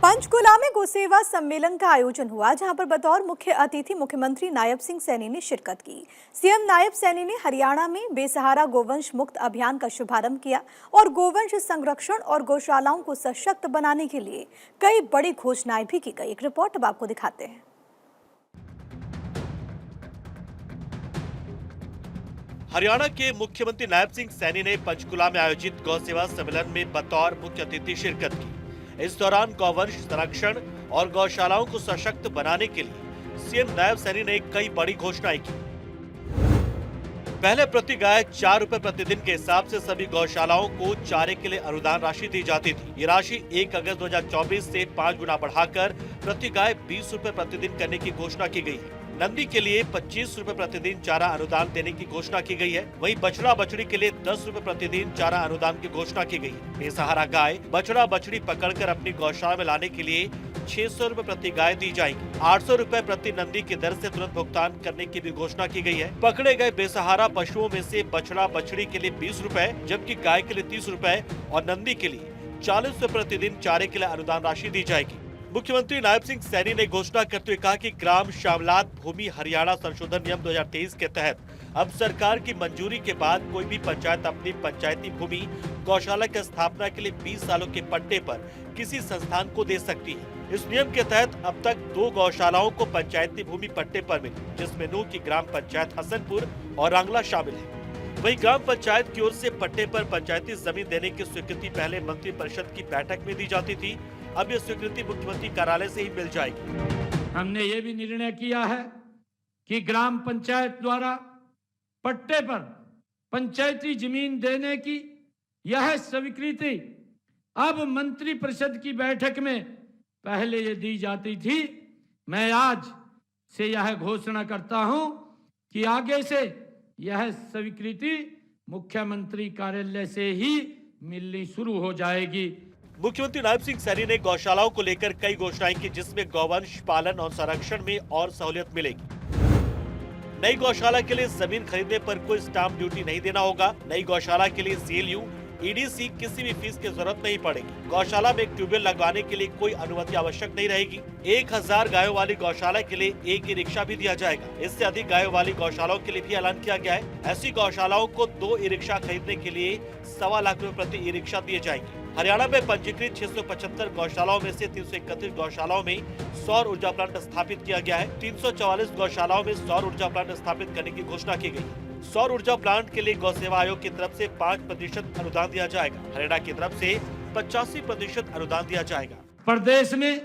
पंचकुला में गोसेवा सम्मेलन का आयोजन हुआ, जहां पर बतौर मुख्य अतिथि मुख्यमंत्री नायब सिंह सैनी ने शिरकत की। सीएम नायब सैनी ने हरियाणा में बेसहारा गोवंश मुक्त अभियान का शुभारंभ किया और गोवंश संरक्षण और गौशालाओं को सशक्त बनाने के लिए कई बड़ी घोषणाएं भी की गई। एक रिपोर्ट अब आपको दिखाते हैं। हरियाणा के मुख्यमंत्री नायब सिंह सैनी ने पंचकुला में आयोजित गौसेवा सम्मेलन में बतौर मुख्य अतिथि शिरकत की। इस दौरान गौवंश संरक्षण और गौशालाओं को सशक्त बनाने के लिए सीएम नायब सैनी ने कई बड़ी घोषणाएं की। पहले प्रति गाय 4 रुपए प्रतिदिन के हिसाब से सभी गौशालाओं को चारे के लिए अनुदान राशि दी जाती थी। ये राशि 1 अगस्त 2024 से 5 गुना बढ़ाकर प्रति गाय 20 रुपए प्रतिदिन करने की घोषणा की गई है। नंदी के लिए 25 रुपए प्रतिदिन चारा अनुदान देने की घोषणा की गई है। वहीं बछड़ा बछड़ी के लिए 10 रुपए प्रतिदिन चारा अनुदान की घोषणा की गई है। बेसहारा गाय बछड़ा बछड़ी पकड़कर अपनी गौशाला में लाने के लिए 600 रुपए प्रति गाय दी जाएगी। 800 रुपए प्रति नंदी की दर से तुरंत भुगतान करने की भी घोषणा की गई है। पकड़े गए बेसहारा पशुओं में से बछड़ा बछड़ी के लिए 20 रुपए, जबकि गाय के लिए 30 रुपए और नंदी के लिए 40 रुपए प्रतिदिन चारे के लिए अनुदान राशि दी जाएगी। मुख्यमंत्री नायब सिंह सैनी ने घोषणा करते हुए कहा कि ग्राम श्यामलात भूमि हरियाणा संशोधन नियम 2023 के तहत अब सरकार की मंजूरी के बाद कोई भी पंचायत अपनी पंचायती भूमि गौशाला की स्थापना के लिए 20 सालों के पट्टे पर किसी संस्थान को दे सकती है। इस नियम के तहत अब तक 2 गौशालाओं को पंचायती भूमि पट्टे पर मिली, जिसमें नूह की ग्राम पंचायत हसनपुर और रंगला शामिल है। वहीं ग्राम पंचायत की ओर से पट्टे पर पंचायती जमीन देने की स्वीकृति पहले मंत्रिपरिषद की बैठक में दी जाती थी। अब यह स्वीकृति मुख्यमंत्री कार्यालय से ही मिल जाएगी। हमने ये भी निर्णय किया है कि ग्राम पंचायत द्वारा पट्टे पर पंचायती जमीन देने की यह स्वीकृति अब मंत्रिपरिषद की बैठक में पहले ये दी जाती थी। मैं आज से यह घोषणा करता हूं कि आगे से यह स्वीकृति मुख्यमंत्री कार्यालय से ही मिलनी शुरू हो जाएगी। मुख्यमंत्री नायब सिंह सैनी ने गौशालाओं को लेकर कई घोषणाएं की, जिसमें गौवंश पालन और संरक्षण में और सहूलियत मिलेगी। नई गौशाला के लिए जमीन खरीदने पर कोई स्टाम्प ड्यूटी नहीं देना होगा। नई गौशाला के लिए सीएलयू ईडीसी किसी भी फीस की जरूरत नहीं पड़ेगी। गौशाला में एक ट्यूबवेल लगवाने के लिए कोई अनुमति आवश्यक नहीं रहेगी। 1000 गायों वाली गौशाला के लिए एक ई रिक्शा भी दिया जाएगा। इससे अधिक गायों वाली गौशालाओं के लिए भी ऐलान किया गया है। ऐसी गौशालाओं को 2 ई रिक्शा खरीदने के लिए 1.25 लाख रुपए प्रति ई रिक्शा दिए जाएंगे। हरियाणा में पंजीकृत 675 गौशालाओं में से 331 गौशालाओं में सौर ऊर्जा प्लांट स्थापित किया गया है। 344 गौशालाओं में सौर ऊर्जा प्लांट स्थापित करने की घोषणा की गई। सौर ऊर्जा प्लांट के लिए गौसेवा आयोग की तरफ से 5% अनुदान दिया जाएगा। हरियाणा की तरफ से 85% अनुदान दिया जाएगा। प्रदेश में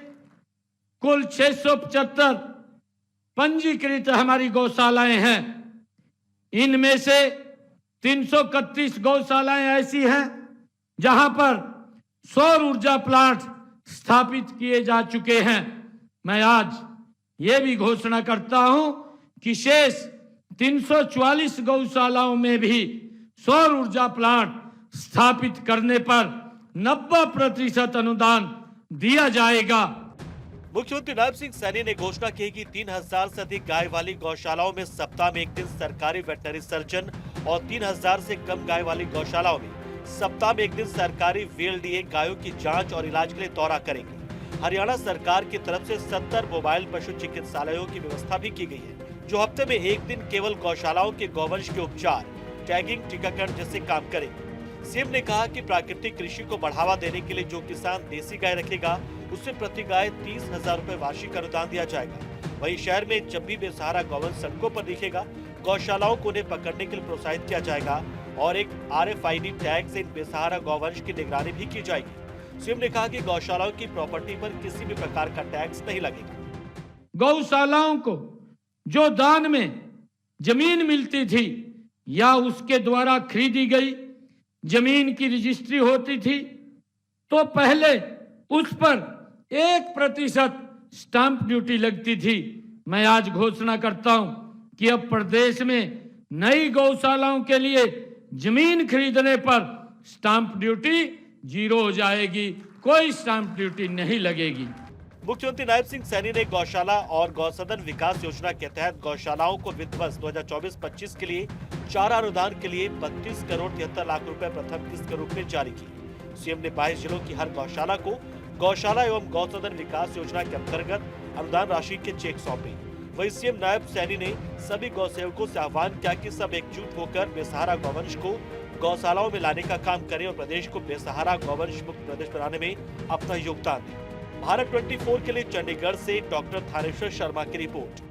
कुल 675 पंजीकृत हमारी गौशालाएं हैं। इनमें से 331 गौशालाएं ऐसी हैं जहां पर सौर ऊर्जा प्लांट स्थापित किए जा चुके हैं। मैं आज ये भी घोषणा करता हूं कि शेष 344 गौशालाओं में भी सौर ऊर्जा प्लांट स्थापित करने पर 90% अनुदान दिया जाएगा। मुख्यमंत्री नायब सिंह सैनी ने घोषणा की कि 3000 से अधिक गाय वाली गौशालाओं में सप्ताह में एक दिन सरकारी वेटनरी सर्जन और 3000 से कम गाय वाली गौशालाओं में सप्ताह में एक दिन सरकारी VLDA गायों की जांच और इलाज के लिए दौरा करेंगे। हरियाणा सरकार की तरफ से 70 मोबाइल पशु चिकित्सालयों की व्यवस्था भी की गई है, जो हफ्ते में एक दिन केवल गौशालाओं के गौवंश के उपचार, टैगिंग, टीकाकरण जैसे काम करेंगे। सीएम ने कहा कि प्राकृतिक कृषि को बढ़ावा देने के लिए जो किसान देसी गाय रखेगा, उसे प्रति गाय 30,000 रुपए वार्षिक अनुदान दिया जाएगा। वहीं शहर में जब भी बेसहारा गौवंश सड़कों पर दिखेगा, गौशालाओं को उन्हें पकड़ने के लिए प्रोत्साहित किया जाएगा और एक RFID टैग से इन बेसहारा गौवंश की निगरानी भी की जाएगी। सीएम ने कहा कि गौशालाओं की प्रॉपर्टी पर किसी भी प्रकार का टैक्स नहीं लगेगा। गौशालाओं को जो दान में जमीन मिलती थी या उसके द्वारा खरीदी गई जमीन की रजिस्ट्री होती थी, तो पहले उस पर 1% स्टाम्प ड्यूटी लगती थी। मैं आज घोषणा करता हूं कि अब प्रदेश में नई गौशालाओं के लिए जमीन खरीदने पर स्टाम्प ड्यूटी 0 हो जाएगी, कोई स्टाम्प ड्यूटी नहीं लगेगी। मुख्यमंत्री नायब सिंह सैनी ने गौशाला और गौसदन विकास योजना के तहत गौशालाओं को वित्त वर्ष 2024-25 के लिए चारा अनुदान के लिए 32 करोड़ 73 लाख रुपए प्रथम किस्त के रूप में जारी की। सीएम ने 22 जिलों की हर गौशाला को गौशाला एवं गौसदन विकास योजना के अंतर्गत अनुदान राशि के चेक सौंपे। वहीं सीएम नायब सैनी ने सभी गौ सेवकों से आह्वान किया कि सब एकजुट होकर बेसहारा गौवंश को गौशालाओं में लाने का काम करें और प्रदेश को बेसहारा गौवंश मुक्त प्रदेश बनाने में अपना योगदान दें। भारत 24 के लिए चंडीगढ़ से डॉक्टर थानेश्वर शर्मा की रिपोर्ट।